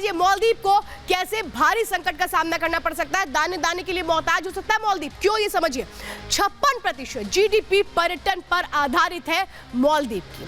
समझिए मालदीव को कैसे भारी संकट का सामना करना पड़ सकता है, दाने दाने के लिए मोहताज हो सकता है मालदीव। क्यों, ये समझिए। 56% जीडीपी पर्यटन पर आधारित है मालदीव की।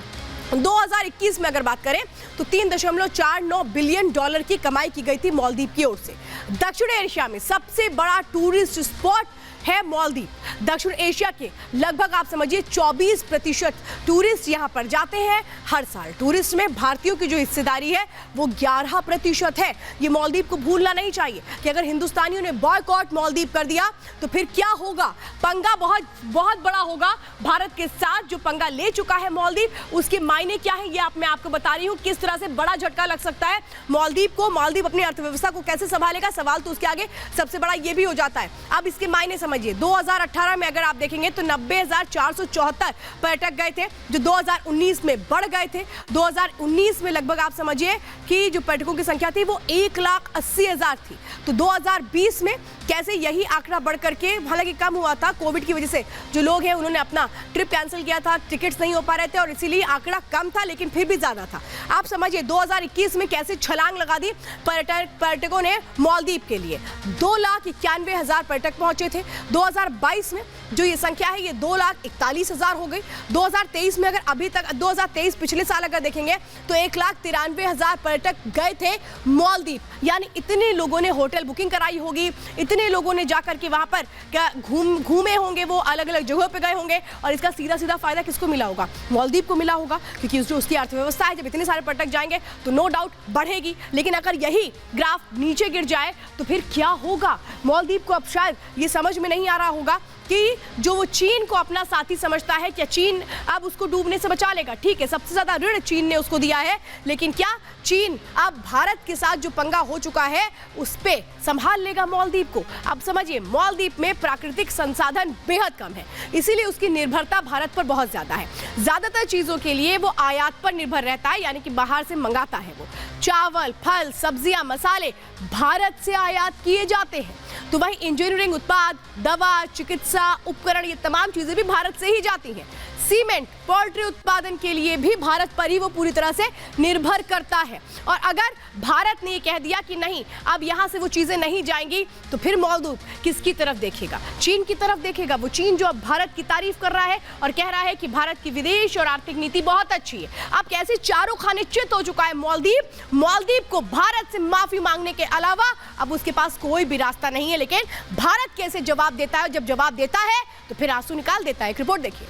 2021 में अगर बात करें तो 3.49 बिलियन डॉलर की कमाई की गई थी मालदीव की ओर से। दक्षिण एशिया में सबसे बड़ा टूरिस्ट स्पॉट है मालदीव। दक्षिण एशिया के लगभग आप समझिए 24% टूरिस्ट यहां पर जाते हैं हर साल। टूरिस्ट में भारतीयों की जो हिस्सेदारी है वो 11% है। ये मालदीव को भूलना नहीं चाहिए कि अगर हिंदुस्तानियों ने बॉयकॉट मालदीव कर दिया तो फिर क्या होगा। पंगा बहुत बहुत बड़ा होगा भारत के साथ। जो पंगा ले चुका है मालदीव, उसके मायने क्या है ये मैं आपको बता रही हूं। किस तरह से बड़ा झटका लग सकता है मालदीव को। मालदीव अपनी अर्थव्यवस्था को कैसे संभालेगा, सवाल तो उसके आगे सबसे बड़ा ये भी हो जाता है। अब इसके मायने समझिए। 2018 में अगर आप देखेंगे तो 90,474 पर्यटक गए थे, जो 2019 में बढ़ गए थे। 2019 में लगभग आप समझिए कि जो पर्यटकों की संख्या थी वो 1,80,000 थी। तो 2020 में कैसे यही आंकड़ा बढ़ करके, हालांकि कम हुआ था कोविड की वजह से, जो लोग हैं उन्होंने अपना ट्रिप कैंसिल किया था, टिकट्स नहीं हो पा रहे थे और इसीलिए आंकड़ा कम था, लेकिन फिर भी ज्यादा था। आप समझिए 2021 में कैसे छलांग लगा दी पर्यटकों ने मालदीव के लिए। 2,91,000 पर्यटक पहुंचे थे। 2022 में जो ये संख्या है ये 2,41,000 हो गई। 2023 में अगर अभी तक 2023 पिछले साल अगर देखेंगे तो 1,93,000 पर्यटक गए थे मालदीव। यानी इतने लोगों ने होटल बुकिंग कराई होगी, इतने लोगों ने जाकर के वहां पर क्या घूमे होंगे, वो अलग अलग जगहों पे गए होंगे और इसका सीधा सीधा फायदा किसको मिला होगा, मालदीव को मिला होगा। क्योंकि जो उसकी अर्थव्यवस्था है, जब इतने सारे पर्यटक जाएंगे तो नो डाउट बढ़ेगी। लेकिन अगर यही ग्राफ नीचे गिर जाए तो फिर क्या होगा। मालदीव को अब शायद ये समझ में नहीं आ रहा होगा कि जो वो चीन को अपना साथी समझता है, क्या चीन अब उसको डूबने से बचा लेगा। ठीक है, सबसे ज्यादा ऋण चीन ने उसको दिया है, लेकिन क्या चीन अब भारत के साथ जो पंगा हो चुका है उस पे संभाल लेगा मालदीव को। अब समझिए मालदीव में प्राकृतिक संसाधन बेहद कम है, इसीलिए उसकी निर्भरता भारत पर बहुत ज्यादा है। ज्यादातर चीजों के लिए वो आयात पर निर्भर रहता है, यानी कि बाहर से मंगाता है। वो चावल, फल, सब्जियां, मसाले भारत से आयात किए जाते हैं। तो वही इंजीनियरिंग उत्पाद, दवा, चिकित्सा उपकरण, ये तमाम चीजें भी भारत से ही जाती हैं। सीमेंट, पोल्ट्री उत्पादन के लिए भी भारत पर ही वो पूरी तरह से निर्भर करता है। और अगर भारत ने ये कह दिया कि नहीं अब यहां से वो चीजें नहीं जाएंगी, तो फिर मालदीव किसकी तरफ देखेगा, चीन की तरफ देखेगा। वो चीन जो अब भारत की तारीफ कर रहा है और कह रहा है कि भारत की विदेश और आर्थिक नीति बहुत अच्छी है। अब कैसे चारों खाने चित हो चुका है मालदीव को भारत से माफी मांगने के अलावा अब उसके पास कोई भी रास्ता नहीं है। लेकिन भारत कैसे जवाब देता है, जब जवाब देता है तो फिर आंसू निकाल देता है। एक रिपोर्ट देखिए।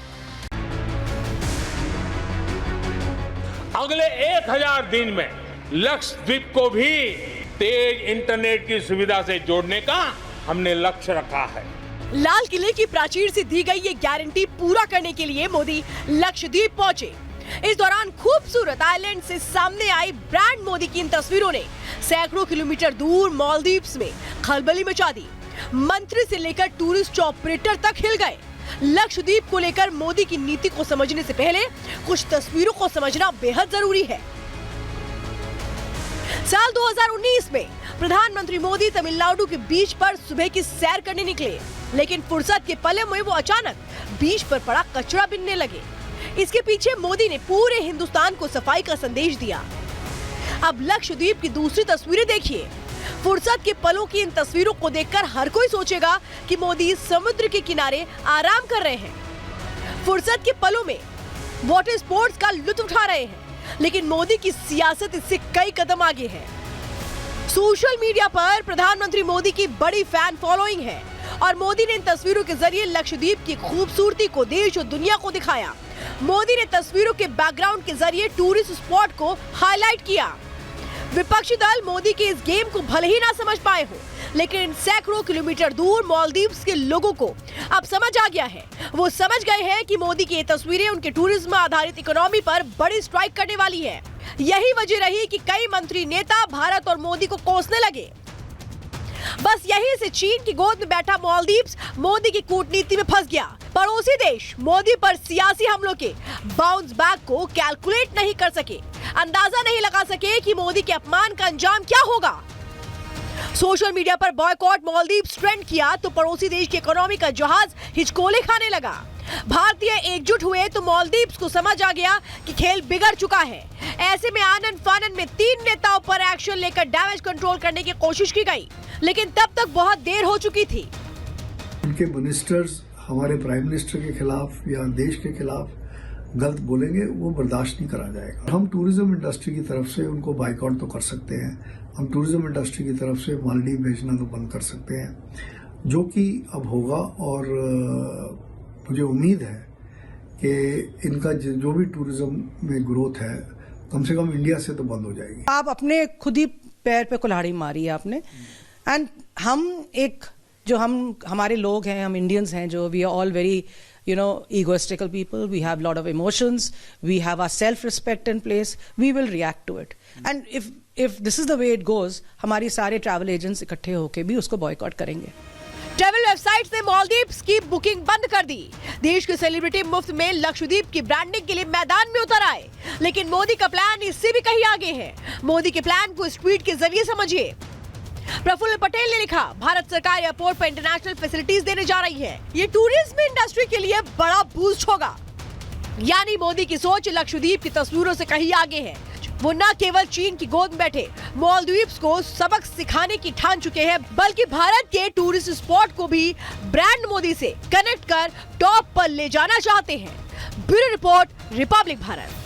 अगले 1000 दिन में लक्षद्वीप को भी तेज इंटरनेट की सुविधा से जोड़ने का हमने लक्ष्य रखा है। लाल किले की प्राचीर से दी गई ये गारंटी पूरा करने के लिए मोदी लक्षद्वीप पहुंचे। इस दौरान खूबसूरत आइलैंड से सामने आई ब्रांड मोदी की इन तस्वीरों ने सैकड़ों किलोमीटर दूर मालदीव्स में खलबली मचा दी। मंत्री से लेकर टूरिस्ट ऑपरेटर तक हिल गए। लक्षद्वीप को लेकर मोदी की नीति को समझने से पहले कुछ तस्वीरों को समझना बेहद जरूरी है। साल 2019 में प्रधानमंत्री मोदी तमिलनाडु के बीच पर सुबह की सैर करने निकले, लेकिन फुर्सत के पले में वो अचानक बीच पर पड़ा कचरा बिनने लगे। इसके पीछे मोदी ने पूरे हिंदुस्तान को सफाई का संदेश दिया। अब लक्षद्वीप की दूसरी तस्वीरें देखिए। फुर्सत के पलों की इन तस्वीरों को देखकर हर कोई सोचेगा कि मोदी समुद्र के किनारे आराम कर रहे हैं, फुर्सत के पलों में वाटर स्पोर्ट्स का लुत्फ उठा रहे हैं। लेकिन मोदी की सियासत इससे कई कदम आगे है। सोशल मीडिया पर प्रधानमंत्री मोदी की बड़ी फैन फॉलोइंग है और मोदी ने इन तस्वीरों के जरिए लक्षद्वीप की खूबसूरती को देश और दुनिया को दिखाया। मोदी ने तस्वीरों के बैकग्राउंड के जरिए टूरिस्ट स्पॉट को हाईलाइट किया। विपक्षी दल मोदी के इस गेम को भले ही ना समझ पाए हो, लेकिन सैकड़ों किलोमीटर दूर मालदीव्स के लोगों को अब समझ आ गया है। वो समझ गए हैं कि मोदी की ये तस्वीरें उनके टूरिज्म आधारित इकोनॉमी पर बड़ी स्ट्राइक करने वाली है। यही वजह रही कि कई मंत्री नेता भारत और मोदी को कोसने लगे। बस यहीं से चीन की गोद में बैठा मालदीव्स मोदी की कूटनीति में फंस गया। पड़ोसी देश मोदी पर सियासी हमलों के बाउंस बैक को कैलकुलेट नहीं कर सके, अंदाजा नहीं लगा सके कि मोदी के अपमान का अंजाम क्या होगा। सोशल मीडिया पर बॉयकॉट मालदीव्स ट्रेंड किया तो पड़ोसी देश की इकोनॉमी का जहाज हिचकोले खाने लगा। भारतीय एकजुट हुए तो मालदीव्स को समझ आ गया कि खेल बिगड़ चुका है। ऐसे में आनंद फानन में 3 नेताओं पर एक्शन लेकर डैमेज कंट्रोल करने की कोशिश की गई, लेकिन तब तक बहुत देर हो चुकी थी। उनके मिनिस्टर्स हमारे प्राइम मिनिस्टर के खिलाफ या देश के खिलाफ गलत बोलेंगे, वो बर्दाश्त नहीं करा जाएगा। हम टूरिज्म इंडस्ट्री की तरफ से उनको बाइकआउट तो कर सकते हैं, हम टूरिज्म इंडस्ट्री की तरफ से मालदीव भेजना तो बंद कर सकते हैं, जो कि अब होगा। और मुझे उम्मीद है कि इनका जो भी टूरिज्म में ग्रोथ है कम से कम इंडिया से तो बंद हो जाएगी। आप अपने खुद ही पैर पे कुल्हाड़ी मारी है आपने। एंड हम एक जो हमारे लोग हैं, हम इंडियंस हैं, जो we are all very egoistical people, we have a lot of emotions, we have our self-respect in place, we will react to it. And if this is the way it goes, हमारी सारे travel agents इकट्ठे होके भी उसको boycott करेंगे। Travel websites ने मालदीव्स की booking बंद कर दी। देश के सेलिब्रिटी मुफ्त में लक्षद्वीप की ब्रांडिंग के लिए मैदान में उतर आए, लेकिन मोदी का प्लान इससे भी कहीं आगे है। मोदी के प्लान को इस ट्वीट के जरिए समझिए। प्रफुल्ल पटेल ने लिखा, भारत सरकार एयरपोर्ट पर इंटरनेशनल फैसिलिटीज देने जा रही है। ये टूरिज्म इंडस्ट्री के लिए बड़ा बूस्ट होगा। यानी मोदी की सोच लक्षद्वीप की तस्वीरों से कहीं आगे है। वो न केवल चीन की गोद में बैठे मालदीव्स को सबक सिखाने की ठान चुके हैं, बल्कि भारत के टूरिस्ट स्पॉट को भी ब्रांड मोदी से कनेक्ट कर टॉप पर ले जाना चाहते हैं। Bureau report, Republic Bharat.